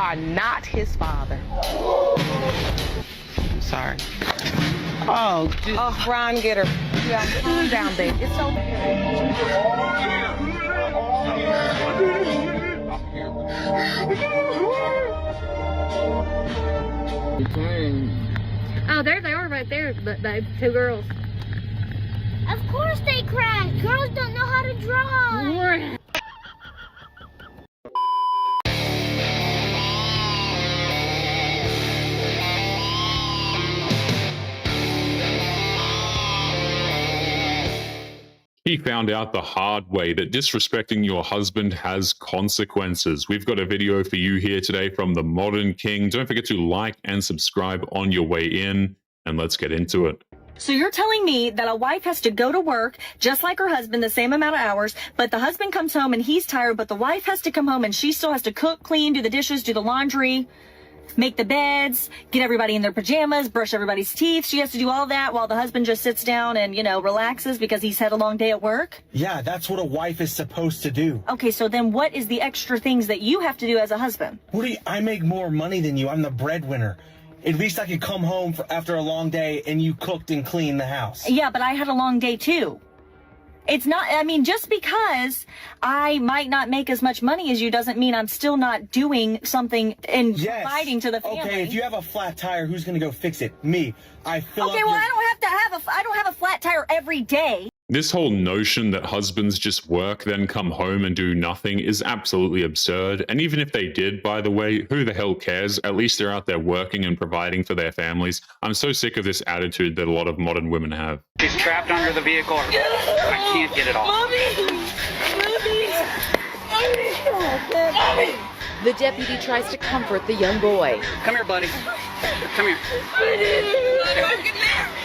are not his father. Sorry. Oh, Ron, get her. Yeah, calm down, babe. It's okay. Oh, there they are right there, babe. Two girls. Of course they crash. Girls don't know how to drive. He found out the hard way that disrespecting your husband has consequences. We've got a video for you here today from the Modern King. Don't forget to like and subscribe on your way in, and let's get into it. So you're telling me that a wife has to go to work just like her husband, the same amount of hours, but the husband comes home and he's tired, but the wife has to come home and she still has to cook, clean, do the dishes, do the laundry, make the beds, get everybody in their pajamas, brush everybody's teeth. She has to do all that while the husband just sits down and, relaxes because he's had a long day at work? Yeah, that's what a wife is supposed to do. Okay, so then what is the extra things that you have to do as a husband? I make more money than you. I'm the breadwinner. At least I could come home after a long day and you cooked and cleaned the house. Yeah, but I had a long day too. It's not, just because I might not make as much money as you doesn't mean I'm still not doing something and providing to the family. Okay, if you have a flat tire, who's going to go fix it? Me. I don't have a flat tire every day. This whole notion that husbands just work, then come home and do nothing is absolutely absurd. And even if they did, by the way, who the hell cares? At least they're out there working and providing for their families. I'm so sick of this attitude that a lot of modern women have. She's trapped under the vehicle. I can't get it off. Mommy! The deputy tries to comfort the young boy. Come here, buddy. Come here.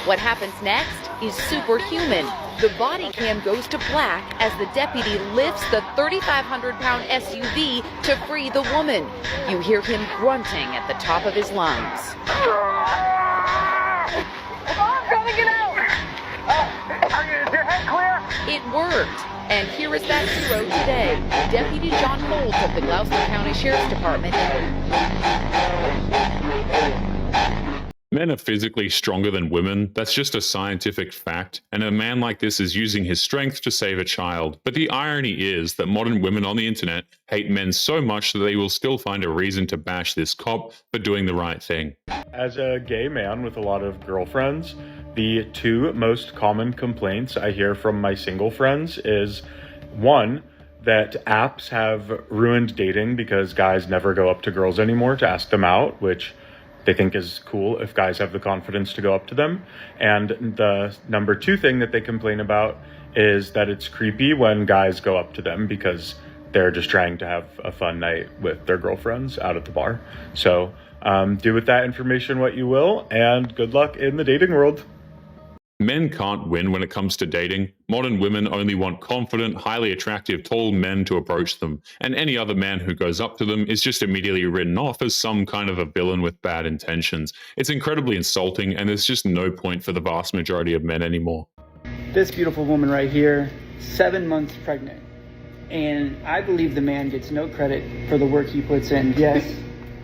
What happens next is superhuman. The body cam goes to black as the deputy lifts the 3,500-pound SUV to free the woman. You hear him grunting at the top of his lungs. I'm trying to get out. Is your head clear? It worked. And here is that hero today, Deputy John Holt of the Gloucester County Sheriff's Department. Men are physically stronger than women. That's just a scientific fact. And a man like this is using his strength to save a child. But the irony is that modern women on the internet hate men so much that they will still find a reason to bash this cop for doing the right thing. As a gay man with a lot of girlfriends, the two most common complaints I hear from my single friends is, one, that apps have ruined dating because guys never go up to girls anymore to ask them out, which they think is cool if guys have the confidence to go up to them. And the number two thing that they complain about is that it's creepy when guys go up to them because they're just trying to have a fun night with their girlfriends out at the bar. So do with that information what you will, and good luck in the dating world. Men can't win when it comes to dating. Modern women only want confident, highly attractive, tall men to approach them, and any other man who goes up to them is just immediately written off as some kind of a villain with bad intentions. It's incredibly insulting, and there's just no point for the vast majority of men anymore. This beautiful woman right here, 7 months pregnant, and I believe the man gets no credit for the work he puts in. Yes,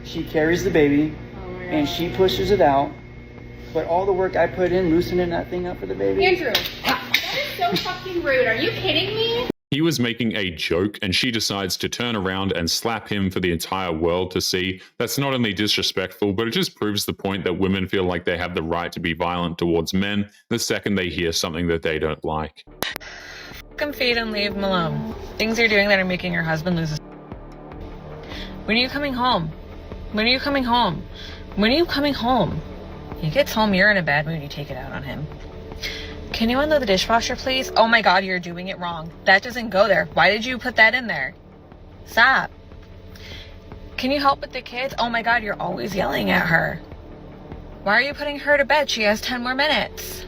she carries the baby, and she pushes it out. But all the work I put in loosening that thing up for the baby. Andrew, that is so fucking rude. Are you kidding me? He was making a joke, and she decides to turn around and slap him for the entire world to see. That's not only disrespectful, but it just proves the point that women feel like they have the right to be violent towards men the second they hear something that they don't like. Fuck him, Feed, and leave him alone. Things you're doing that are making your husband lose his... When are you coming home? When are you coming home? When are you coming home? He gets home, you're in a bad mood, you take it out on him. Can you unload the dishwasher, please? Oh my god, you're doing it wrong. That doesn't go there. Why did you put that in there? Stop. Can you help with the kids? Oh my god, you're always yelling at her. Why are you putting her to bed? She has 10 more minutes.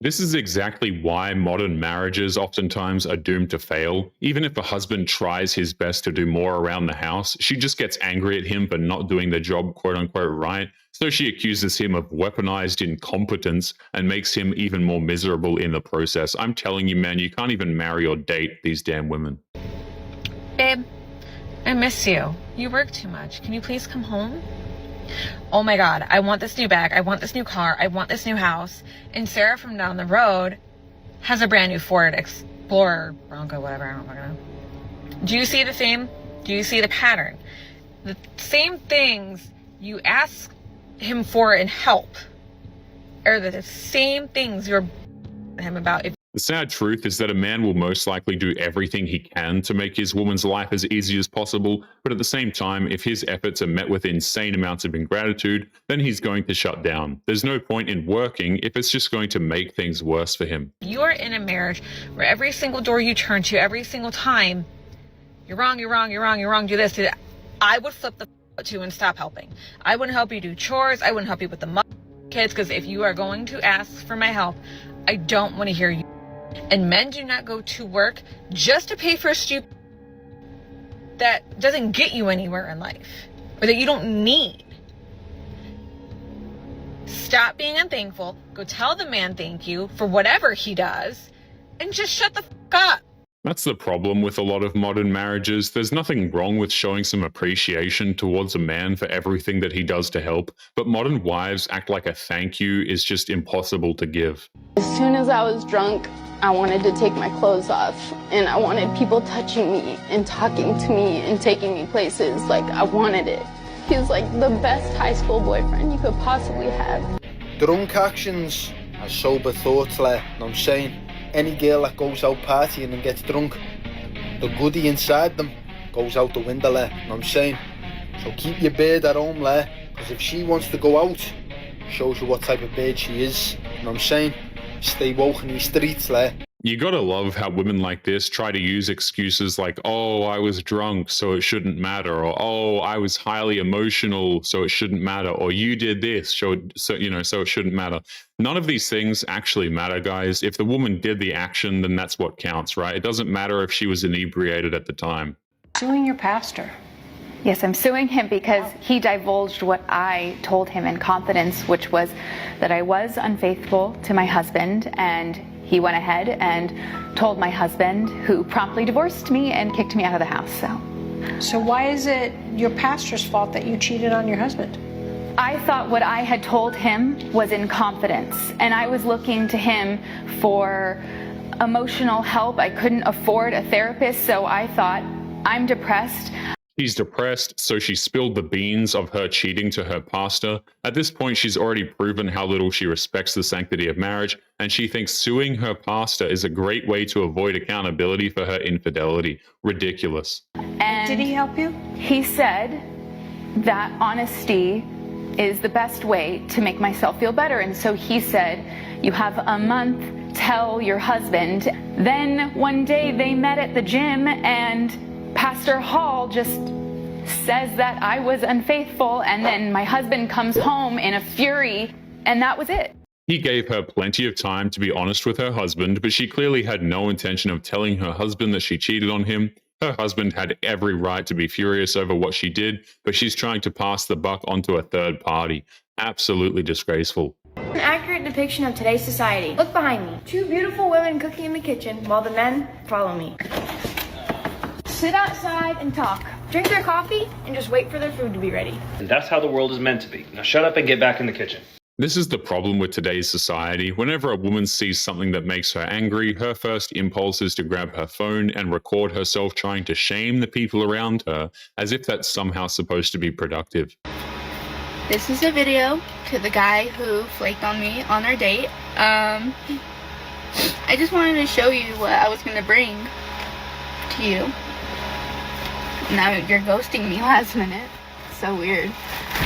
This is exactly why modern marriages oftentimes are doomed to fail. Even if a husband tries his best to do more around the house, she just gets angry at him for not doing the job quote-unquote right, so she accuses him of weaponized incompetence and makes him even more miserable in the process. I'm telling you, man, you can't even marry or date these damn women. Babe, I miss you. You work too much. Can you please come home? Oh my God, I want this new bag. I want this new car. I want this new house. And Sarah from down the road has a brand new Ford Explorer, Bronco, whatever. I don't fucking know. Do you see the theme? Do you see the pattern? The same things you ask him for in help are the same things you're him about. The sad truth is that a man will most likely do everything he can to make his woman's life as easy as possible, but at the same time, if his efforts are met with insane amounts of ingratitude, then he's going to shut down. There's no point in working if it's just going to make things worse for him. You are in a marriage where every single door you turn to, every single time, you're wrong, you're wrong, you're wrong, you're wrong, do this, do that. I would flip the to and stop helping. I wouldn't help you do chores. I wouldn't help you with the kids, because if you are going to ask for my help, I don't want to hear you. And men do not go to work just to pay for a stupid that doesn't get you anywhere in life or that you don't need. Stop being unthankful. Go tell the man thank you for whatever he does and just shut the fuck up. That's the problem with a lot of modern marriages. There's nothing wrong with showing some appreciation towards a man for everything that he does to help, but modern wives act like a thank you is just impossible to give. As soon as I was drunk, I wanted to take my clothes off, and I wanted people touching me and talking to me and taking me places. Like, I wanted it. He was like the best high school boyfriend you could possibly have. Drunk actions are sober thoughts, like, know what I'm saying? Any girl that goes out partying and gets drunk, the goodie inside them goes out the window, know what I'm saying? So keep your bird at home, because if she wants to go out, shows you what type of bird she is, know what I'm saying? Stay woke in the streets, You gotta love how women like this try to use excuses like, oh, I was drunk, so it shouldn't matter, or oh, I was highly emotional, so it shouldn't matter, or you did this, so it shouldn't matter. None of these things actually matter, guys. If the woman did the action, then that's what counts, right? It doesn't matter if she was inebriated at the time. Suing your pastor. Yes, I'm suing him because he divulged what I told him in confidence, which was that I was unfaithful to my husband, and he went ahead and told my husband, who promptly divorced me and kicked me out of the house. So why is it your pastor's fault that you cheated on your husband? I thought what I had told him was in confidence, and I was looking to him for emotional help. I couldn't afford a therapist, so I thought, I'm depressed. She's depressed, so she spilled the beans of her cheating to her pastor. At this point, she's already proven how little she respects the sanctity of marriage, and she thinks suing her pastor is a great way to avoid accountability for her infidelity. Ridiculous. And did he help you? He said that honesty is the best way to make myself feel better. And so he said, you have a month, tell your husband. Then one day they met at the gym, and Pastor Hall just says that I was unfaithful, and then my husband comes home in a fury, and that was it. He gave her plenty of time to be honest with her husband, but she clearly had no intention of telling her husband that she cheated on him. Her husband had every right to be furious over what she did, but she's trying to pass the buck onto a third party. Absolutely disgraceful. An accurate depiction of today's society. Look behind me. Two beautiful women cooking in the kitchen while the men follow me. Sit outside and talk. Drink their coffee and just wait for their food to be ready. And that's how the world is meant to be. Now shut up and get back in the kitchen. This is the problem with today's society. Whenever a woman sees something that makes her angry, her first impulse is to grab her phone and record herself trying to shame the people around her, as if that's somehow supposed to be productive. This is a video to the guy who flaked on me on our date. I just wanted to show you what I was going to bring to you. Now you're ghosting me last minute. So weird.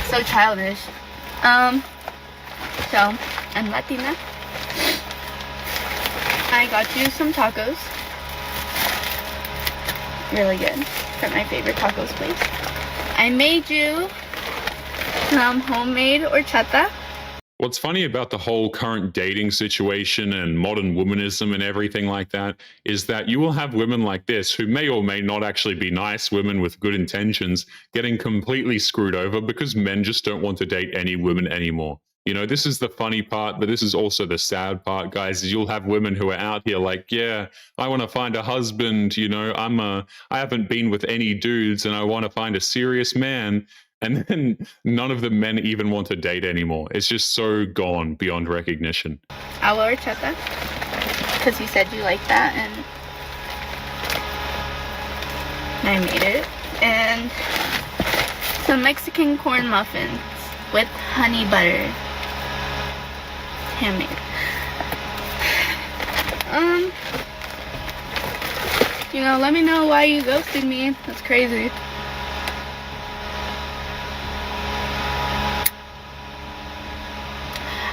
So childish. So, I'm Latina. I got you some tacos. Really good. From my favorite tacos place. I made you some homemade horchata. What's funny about the whole current dating situation and modern womanism and everything like that is that you will have women like this who may or may not actually be nice women with good intentions getting completely screwed over because men just don't want to date any women anymore. You know, this is the funny part, but this is also the sad part, guys, is you'll have women who are out here like, yeah, I want to find a husband, you know, I haven't been with any dudes and I want to find a serious man. And then none of the men even want to date anymore. It's just so gone beyond recognition. Agua horchata, because you said you liked that, and I made it. And some Mexican corn muffins with honey butter. Handmade. You know, let me know why you ghosted me. That's crazy.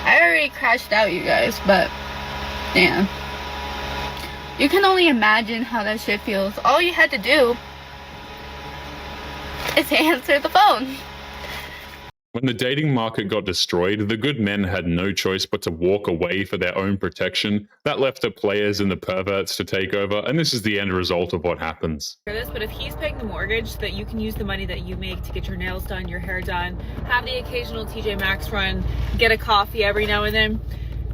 I already crashed out, you guys, but damn. You can only imagine how that shit feels. All you had to do is answer the phone. When the dating market got destroyed, the good men had no choice but to walk away for their own protection. That left the players and the perverts to take over, and this is the end result of what happens. But if he's paying the mortgage so that you can use the money that you make to get your nails done, your hair done, have the occasional TJ Maxx run, get a coffee every now and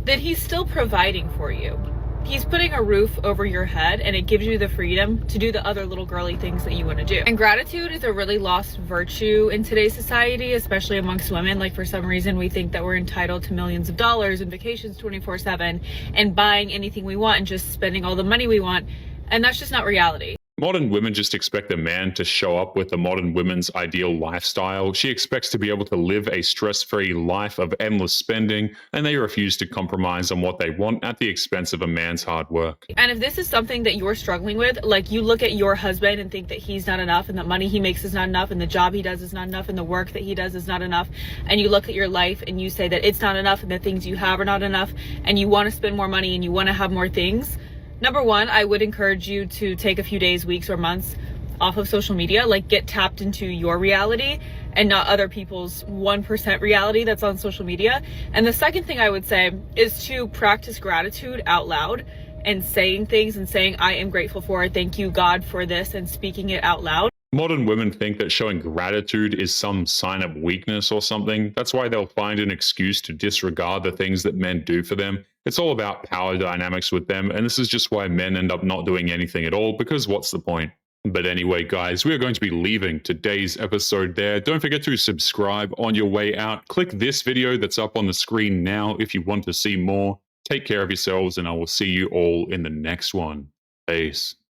then he's still providing for you. He's putting a roof over your head, and it gives you the freedom to do the other little girly things that you want to do. And gratitude is a really lost virtue in today's society, especially amongst women. Like, for some reason, we think that we're entitled to millions of dollars and vacations 24/7 and buying anything we want and just spending all the money we want. And that's just not reality. Modern women just expect a man to show up with the modern woman's ideal lifestyle. She expects to be able to live a stress-free life of endless spending, and they refuse to compromise on what they want at the expense of a man's hard work. And if this is something that you're struggling with, like you look at your husband and think that he's not enough, and the money he makes is not enough, and the job he does is not enough, and the work that he does is not enough, and you look at your life and you say that it's not enough and the things you have are not enough, and you want to spend more money and you want to have more things, number one, I would encourage you to take a few days, weeks, or months off of social media. Like, get tapped into your reality and not other people's 1% reality that's on social media. And the second thing I would say is to practice gratitude out loud and saying things and saying, I am grateful for, thank you, God, for this, and speaking it out loud. Modern women think that showing gratitude is some sign of weakness or something. That's why they'll find an excuse to disregard the things that men do for them. It's all about power dynamics with them, and this is just why men end up not doing anything at all, because what's the point? But anyway, guys, we are going to be leaving today's episode there. Don't forget to subscribe on your way out. Click this video that's up on the screen now if you want to see more. Take care of yourselves, and I will see you all in the next one. Peace.